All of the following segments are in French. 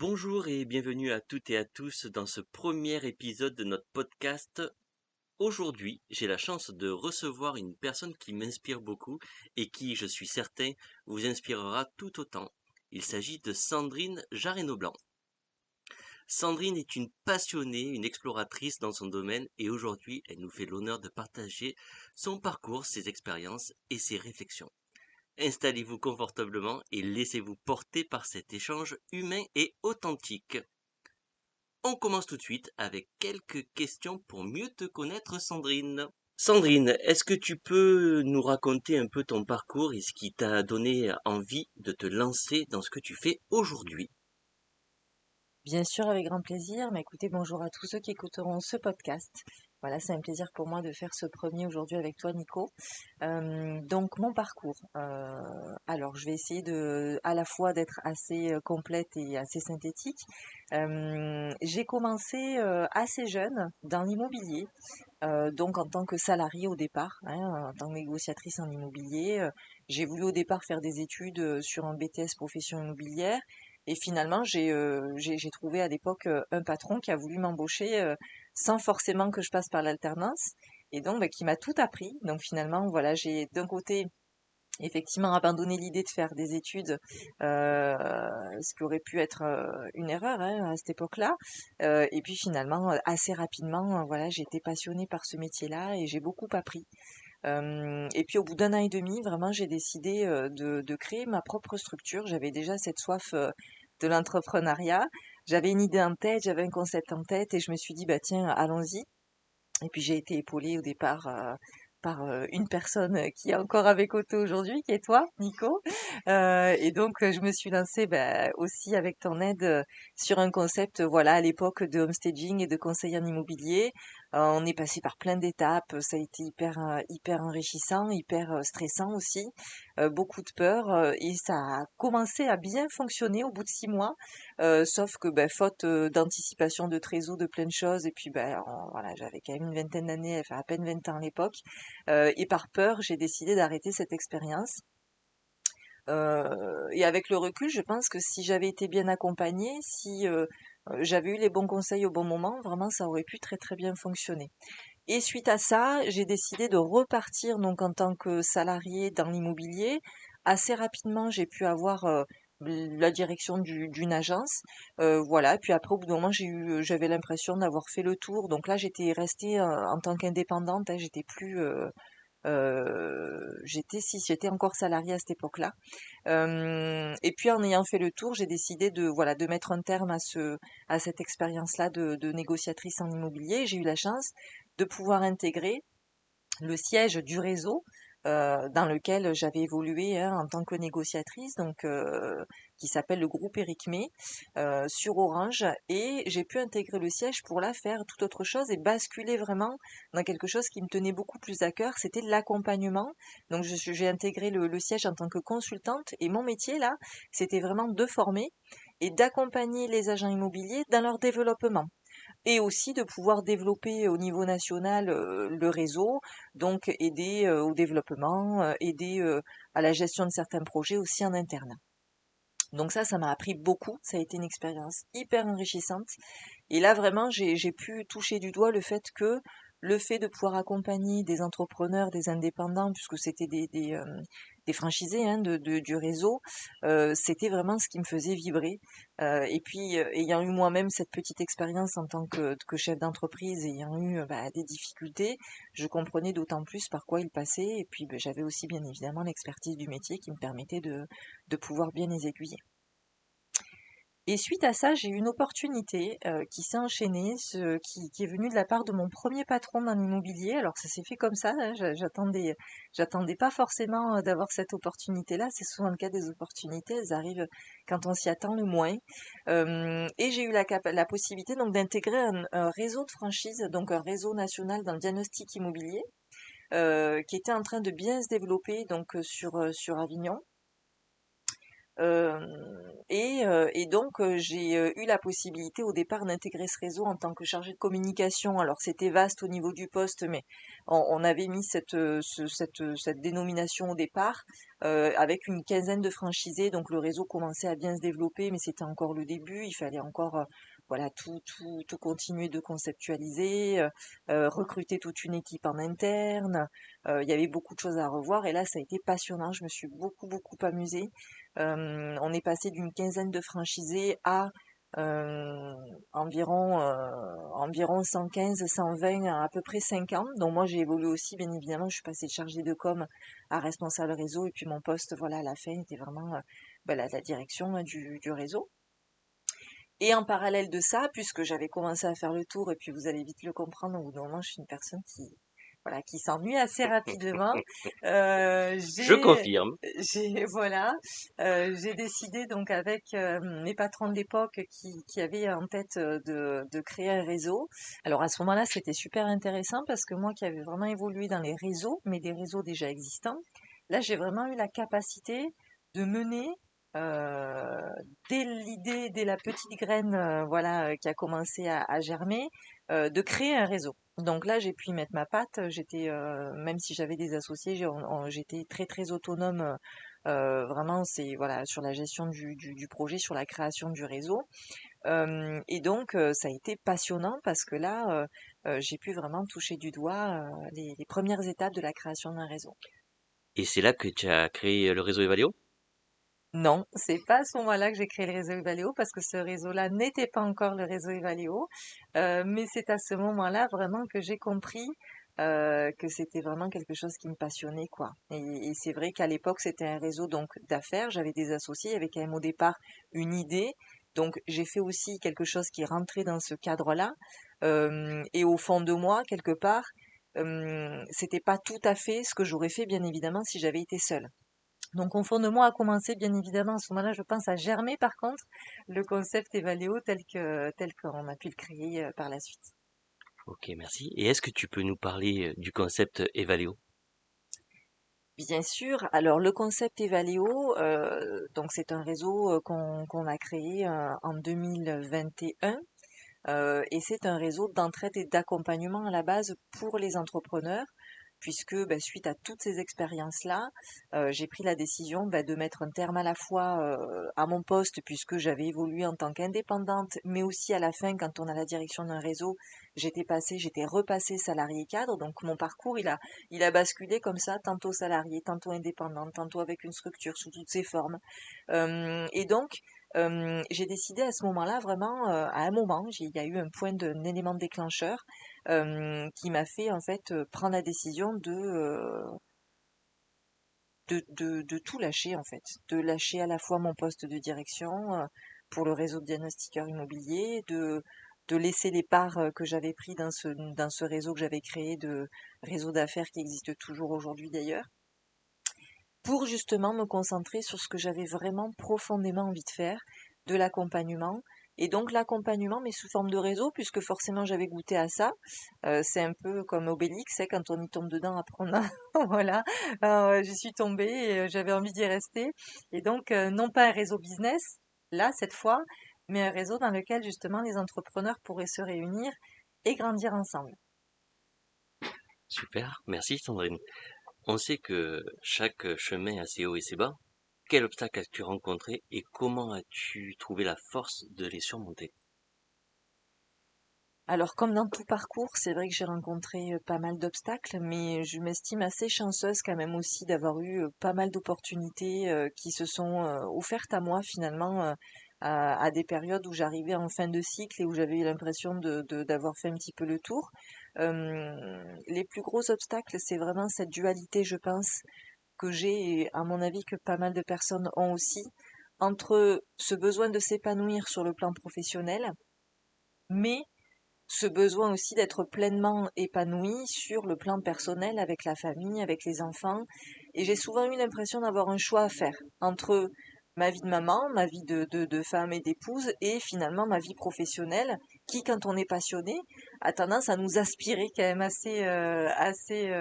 Bonjour et bienvenue à toutes et à tous dans ce premier épisode de notre podcast. Aujourd'hui, j'ai la chance de recevoir une personne qui m'inspire beaucoup et qui, je suis certain, vous inspirera tout autant. Il s'agit de Sandrine Jareno-Blanc. Sandrine est une passionnée, une exploratrice dans son domaine et aujourd'hui, elle nous fait l'honneur de partager son parcours, ses expériences et ses réflexions. Installez-vous confortablement et laissez-vous porter par cet échange humain et authentique. On commence tout de suite avec quelques questions pour mieux te connaître, Sandrine. Sandrine, est-ce que tu peux nous raconter un peu ton parcours et ce qui t'a donné envie de te lancer dans ce que tu fais aujourd'hui? Bien sûr, avec grand plaisir. Mais écoutez, bonjour à tous ceux qui écouteront ce podcast. Voilà, c'est un plaisir pour moi de faire ce premier aujourd'hui avec toi, Nico. Donc, mon parcours. Alors, je vais essayer à la fois d'être assez complète et assez synthétique. J'ai commencé assez jeune dans l'immobilier, donc en tant que salariée au départ, hein, en tant que négociatrice en immobilier. J'ai voulu au départ faire des études sur un BTS profession immobilière. Et finalement, j'ai trouvé à l'époque un patron qui a voulu m'embaucher sans forcément que je passe par l'alternance et donc bah, qui m'a tout appris. Donc finalement, voilà, j'ai d'un côté effectivement abandonné l'idée de faire des études, ce qui aurait pu être une erreur hein, à cette époque-là. Et puis finalement, assez rapidement, voilà, j'ai été passionnée par ce métier-là et j'ai beaucoup appris. Et puis au bout d'un an et demi, vraiment, j'ai décidé de créer ma propre structure. J'avais déjà cette soif de l'entrepreneuriat. J'avais une idée en tête, j'avais un concept en tête et je me suis dit, bah tiens, allons-y. Et puis j'ai été épaulée au départ par une personne qui est encore avec Otto aujourd'hui, qui est toi, Nico. Et donc je me suis lancée bah, aussi avec ton aide sur un concept, voilà, à l'époque de homestaging et de conseil en immobilier. On est passé par plein d'étapes, ça a été hyper enrichissant, hyper stressant aussi, beaucoup de peur et ça a commencé à bien fonctionner au bout de 6 mois. Sauf que ben, faute d'anticipation de trésor, de plein de choses, et puis ben, voilà, j'avais quand même une vingtaine d'années, enfin à peine 20 ans à l'époque, et par peur, j'ai décidé d'arrêter cette expérience. Et avec le recul, je pense que si j'avais été bien accompagnée, si j'avais eu les bons conseils au bon moment, vraiment, ça aurait pu très très bien fonctionner. Et suite à ça, j'ai décidé de repartir donc en tant que salariée dans l'immobilier. Assez rapidement, j'ai pu avoir la direction d'une agence, voilà. Puis après, au bout d'un moment, j'avais l'impression d'avoir fait le tour. Donc là, j'étais restée en tant qu'indépendante. Hein, j'étais plus, si j'étais encore salariée à cette époque-là. Et puis en ayant fait le tour, j'ai décidé de voilà de mettre un terme à cette expérience-là de négociatrice en immobilier. J'ai eu la chance de pouvoir intégrer le siège du réseau dans lequel j'avais évolué hein, en tant que négociatrice, donc qui s'appelle le groupe Ericmé sur Orange, et j'ai pu intégrer le siège pour là faire tout autre chose et basculer vraiment dans quelque chose qui me tenait beaucoup plus à cœur, c'était l'accompagnement. Donc j'ai intégré le siège en tant que consultante et mon métier là, c'était vraiment de former et d'accompagner les agents immobiliers dans leur développement et aussi de pouvoir développer au niveau national le réseau, donc aider au développement, aider à la gestion de certains projets aussi en interne. Donc ça m'a appris beaucoup, ça a été une expérience hyper enrichissante. Et là, vraiment, j'ai pu toucher du doigt le fait de pouvoir accompagner des entrepreneurs, des indépendants, puisque c'était des franchisés hein, du réseau, c'était vraiment ce qui me faisait vibrer. Et puis, ayant eu moi-même cette petite expérience en tant que chef d'entreprise, ayant eu bah, des difficultés, je comprenais d'autant plus par quoi ils passaient. Et puis, bah, j'avais aussi bien évidemment l'expertise du métier qui me permettait de pouvoir bien les aiguiller. Et suite à ça, j'ai eu une opportunité qui s'est enchaînée, qui est venue de la part de mon premier patron dans l'immobilier. Alors ça s'est fait comme ça, hein, j'attendais pas forcément d'avoir cette opportunité-là. C'est souvent le cas des opportunités, elles arrivent quand on s'y attend le moins. Et j'ai eu la possibilité donc d'intégrer un réseau de franchise, donc un réseau national dans le diagnostic immobilier, qui était en train de bien se développer donc sur Avignon. Et donc, j'ai eu la possibilité au départ d'intégrer ce réseau en tant que chargée de communication. Alors, c'était vaste au niveau du poste, mais on avait mis cette dénomination au départ avec une quinzaine de franchisés. Donc, le réseau commençait à bien se développer, mais c'était encore le début. Il fallait encore voilà, tout continuer de conceptualiser, recruter toute une équipe en interne. Il y avait beaucoup de choses à revoir et là, ça a été passionnant. Je me suis beaucoup amusée. On est passé d'une quinzaine de franchisés à euh, environ 115, 120, à peu près 5 ans. Donc moi j'ai évolué aussi, bien évidemment, je suis passée de chargée de com à responsable réseau et puis mon poste, voilà, à la fin était vraiment la direction du réseau. Et en parallèle de ça, puisque j'avais commencé à faire le tour, et puis vous allez vite le comprendre, au bout d'un moment, je suis une personne voilà, qui s'ennuie assez rapidement. Je J'ai, confirme. voilà, j'ai décidé donc avec mes patrons de l'époque qui avaient en tête de créer un réseau. Alors à ce moment-là, c'était super intéressant parce que moi qui avais vraiment évolué dans les réseaux, mais des réseaux déjà existants, là j'ai vraiment eu la capacité de mener euh, dès l'idée, dès la petite graine, voilà, qui a commencé à germer, de créer un réseau. Donc là, j'ai pu y mettre ma patte. J'étais, même si j'avais des associés, j'étais très autonome. Vraiment, c'est voilà sur la gestion du projet, sur la création du réseau. Et donc, ça a été passionnant parce que là, j'ai pu vraiment toucher du doigt les premières étapes de la création d'un réseau. Et c'est là que tu as créé le réseau Evaleo? Non, c'est pas à ce moment-là que j'ai créé le réseau Evaleo parce que ce réseau-là n'était pas encore le réseau Evaleo. Mais c'est à ce moment-là vraiment que j'ai compris que c'était vraiment quelque chose qui me passionnait, quoi. Et c'est vrai qu'à l'époque, c'était un réseau donc d'affaires. J'avais des associés, il y avait quand même au départ une idée. Donc j'ai fait aussi quelque chose qui rentrait dans ce cadre-là. Et au fond de moi, quelque part, c'était pas tout à fait ce que j'aurais fait, bien évidemment, si j'avais été seule. Donc, au fond de moi a commencé, bien évidemment, à ce moment-là, je pense, à germer, par contre, le concept Evaleo tel qu'on a pu le créer par la suite. Ok, merci. Et est-ce que tu peux nous parler du concept Evaleo? Bien sûr, alors le concept Evaleo, donc c'est un réseau qu'on a créé en 2021. Et c'est un réseau d'entraide et d'accompagnement à la base pour les entrepreneurs, puisque suite à toutes ces expériences-là, j'ai pris la décision de mettre un terme à la fois à mon poste, puisque j'avais évolué en tant qu'indépendante, mais aussi à la fin, quand on a la direction d'un réseau, j'étais repassée salarié cadre, donc mon parcours, il a basculé comme ça, tantôt salarié, tantôt indépendante, tantôt avec une structure sous toutes ses formes. Et donc, j'ai décidé à ce moment-là, vraiment, à un moment, il y a eu un élément déclencheur qui m'a fait en fait prendre la décision de tout lâcher en fait, de lâcher à la fois mon poste de direction pour le réseau de diagnostiqueurs immobiliers, de laisser les parts que j'avais pris dans ce réseau que j'avais créé de réseau d'affaires qui existe toujours aujourd'hui d'ailleurs, pour justement me concentrer sur ce que j'avais vraiment profondément envie de faire, de l'accompagnement. Et donc l'accompagnement, mais sous forme de réseau, puisque forcément j'avais goûté à ça. C'est un peu comme Obélix, hein, quand on y tombe dedans, après on a... voilà, j'y suis tombée et j'avais envie d'y rester. Et donc, non pas un réseau business, là, cette fois, mais un réseau dans lequel justement les entrepreneurs pourraient se réunir et grandir ensemble. Super, merci Sandrine. On sait que chaque chemin a ses hauts et ses bas. Quel obstacle as-tu rencontré et comment as-tu trouvé la force de les surmonter? Alors, comme dans tout parcours, c'est vrai que j'ai rencontré pas mal d'obstacles, mais je m'estime assez chanceuse quand même aussi d'avoir eu pas mal d'opportunités qui se sont offertes à moi finalement à des périodes où j'arrivais en fin de cycle et où j'avais eu l'impression d'avoir fait un petit peu le tour. Les plus gros obstacles, c'est vraiment cette dualité, je pense, que j'ai, et à mon avis que pas mal de personnes ont aussi, entre ce besoin de s'épanouir sur le plan professionnel, mais ce besoin aussi d'être pleinement épanoui sur le plan personnel, avec la famille, avec les enfants. Et j'ai souvent eu l'impression d'avoir un choix à faire entre ma vie de maman, ma vie de femme et d'épouse, et finalement ma vie professionnelle, qui, quand on est passionné, a tendance à nous aspirer quand même assez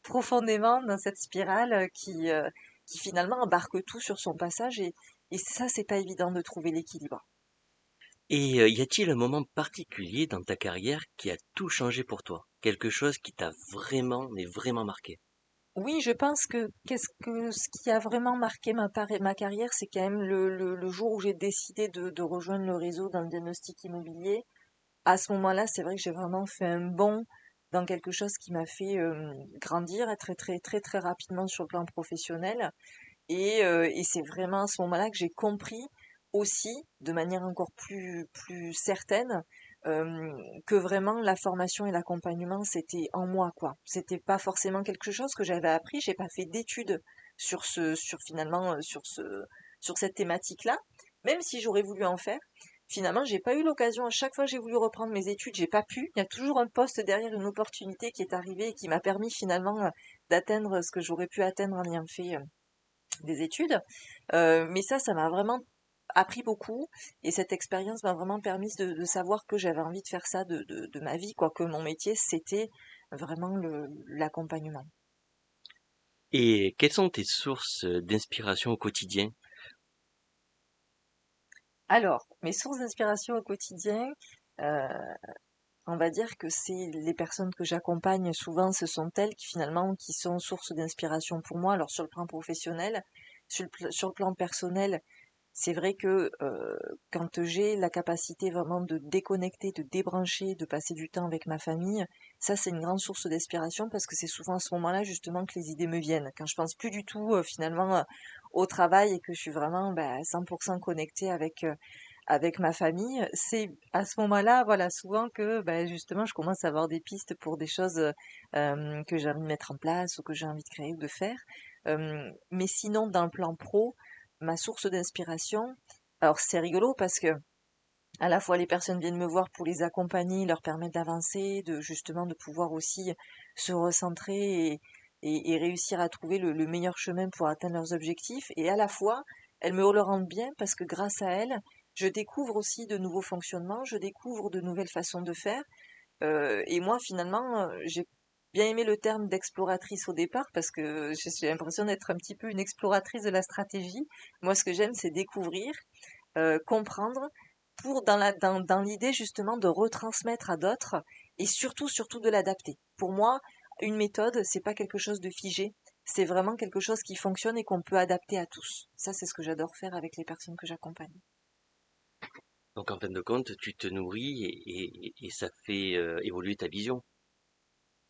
profondément dans cette spirale qui finalement embarque tout sur son passage et ça, c'est pas évident de trouver l'équilibre. Et y a-t-il un moment particulier dans ta carrière qui a tout changé pour toi? Quelque chose qui t'a vraiment, mais vraiment marqué? Oui, je pense que ce qui a vraiment marqué ma carrière, c'est quand même le jour où j'ai décidé de rejoindre le réseau dans le diagnostic immobilier. À ce moment-là, c'est vrai que j'ai vraiment fait un bond dans quelque chose qui m'a fait grandir très très très très rapidement sur le plan professionnel. Et c'est vraiment à ce moment-là que j'ai compris aussi, de manière encore plus certaine, que vraiment la formation et l'accompagnement, c'était en moi, quoi. C'était pas forcément quelque chose que j'avais appris, j'ai pas fait d'études sur finalement, sur cette thématique-là, même si j'aurais voulu en faire. Finalement, j'ai pas eu l'occasion. À chaque fois que j'ai voulu reprendre mes études, j'ai pas pu. Il y a toujours un poste derrière une opportunité qui est arrivée et qui m'a permis finalement d'atteindre ce que j'aurais pu atteindre en ayant fait des études. Mais ça m'a vraiment appris beaucoup et cette expérience m'a vraiment permis de savoir que j'avais envie de faire ça de ma vie, quoi, que mon métier, c'était vraiment l'accompagnement. Et quelles sont tes sources d'inspiration au quotidien? Alors, mes sources d'inspiration au quotidien, euh, on va dire que c'est les personnes que j'accompagne, souvent ce sont elles qui finalement qui sont source d'inspiration pour moi. Alors sur le plan professionnel, sur le plan personnel, c'est vrai que quand j'ai la capacité vraiment de déconnecter, de débrancher, de passer du temps avec ma famille, ça c'est une grande source d'inspiration parce que c'est souvent à ce moment-là justement que les idées me viennent. Quand je pense plus du tout finalement au travail et que je suis vraiment 100% connectée avec ma famille, c'est à ce moment-là, voilà, souvent que justement je commence à avoir des pistes pour des choses que j'ai envie de mettre en place ou que j'ai envie de créer ou de faire. Mais sinon, dans le plan pro, ma source d'inspiration, alors c'est rigolo parce que à la fois les personnes viennent me voir pour les accompagner, leur permettre d'avancer, de justement de pouvoir aussi se recentrer et réussir à trouver le meilleur chemin pour atteindre leurs objectifs. Et à la fois, elles me le rendent bien parce que grâce à elles, je découvre aussi de nouveaux fonctionnements, je découvre de nouvelles façons de faire. Et moi, finalement, j'ai bien aimé le terme d'exploratrice au départ parce que j'ai l'impression d'être un petit peu une exploratrice de la stratégie. Moi, ce que j'aime, c'est découvrir, comprendre, pour dans l'idée justement de retransmettre à d'autres et surtout de l'adapter. Pour moi, une méthode, c'est pas quelque chose de figé, c'est vraiment quelque chose qui fonctionne et qu'on peut adapter à tous. Ça, c'est ce que j'adore faire avec les personnes que j'accompagne. Donc en fin de compte, tu te nourris et ça fait évoluer ta vision.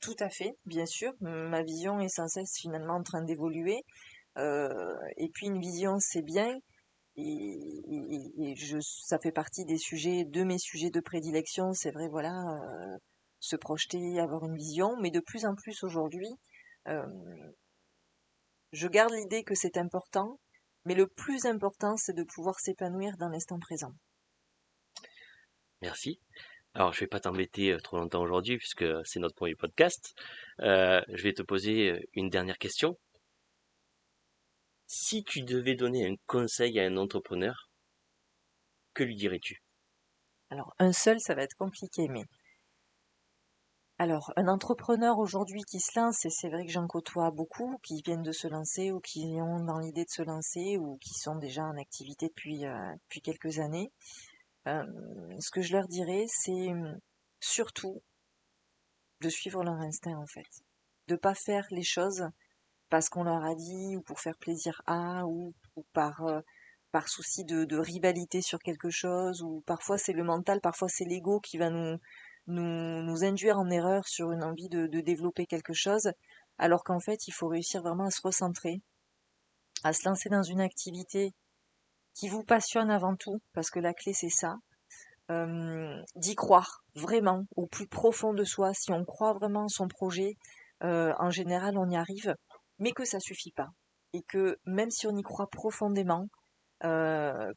Tout à fait, bien sûr. Ma vision est sans cesse finalement en train d'évoluer. Et puis une vision, c'est bien. Ça fait partie des sujets, de mes sujets de prédilection. C'est vrai, voilà, se projeter, avoir une vision. Mais de plus en plus aujourd'hui, euh, je garde l'idée que c'est important. Mais le plus important, c'est de pouvoir s'épanouir dans l'instant présent. Merci. Alors je vais pas t'embêter trop longtemps aujourd'hui puisque c'est notre premier podcast. Je vais te poser une dernière question. Si tu devais donner un conseil à un entrepreneur, que lui dirais-tu? Alors, un seul, ça va être compliqué, mais alors, un entrepreneur aujourd'hui qui se lance, et c'est vrai que j'en côtoie beaucoup, qui viennent de se lancer ou qui ont dans l'idée de se lancer ou qui sont déjà en activité depuis quelques années, euh, ce que je leur dirais, c'est surtout de suivre leur instinct en fait. De pas faire les choses parce qu'on leur a dit ou pour faire plaisir à ou par souci de rivalité sur quelque chose ou parfois c'est le mental, parfois c'est l'ego qui va nous induire en erreur sur une envie de développer quelque chose alors qu'en fait il faut réussir vraiment à se recentrer, à se lancer dans une activité qui vous passionne avant tout parce que la clé c'est ça, d'y croire vraiment au plus profond de soi. Si on croit vraiment en son projet, en général, on y arrive, mais que ça suffit pas. Et que même si on y croit profondément,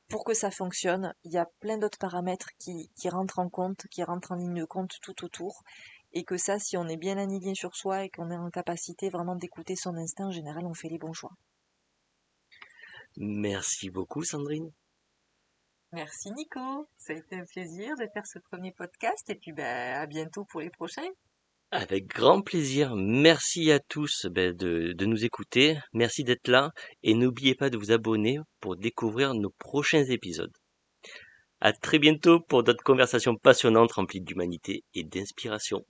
pour que ça fonctionne, il y a plein d'autres paramètres qui rentrent en compte, qui rentrent en ligne de compte tout autour. Et que ça, si on est bien aligné sur soi et qu'on est en capacité vraiment d'écouter son instinct, en général, on fait les bons choix. Merci beaucoup Sandrine. Merci Nico, ça a été un plaisir de faire ce premier podcast et puis à bientôt pour les prochains. Avec grand plaisir. Merci à tous de nous écouter. Merci d'être là. Et n'oubliez pas de vous abonner pour découvrir nos prochains épisodes. À très bientôt pour d'autres conversations passionnantes remplies d'humanité et d'inspiration.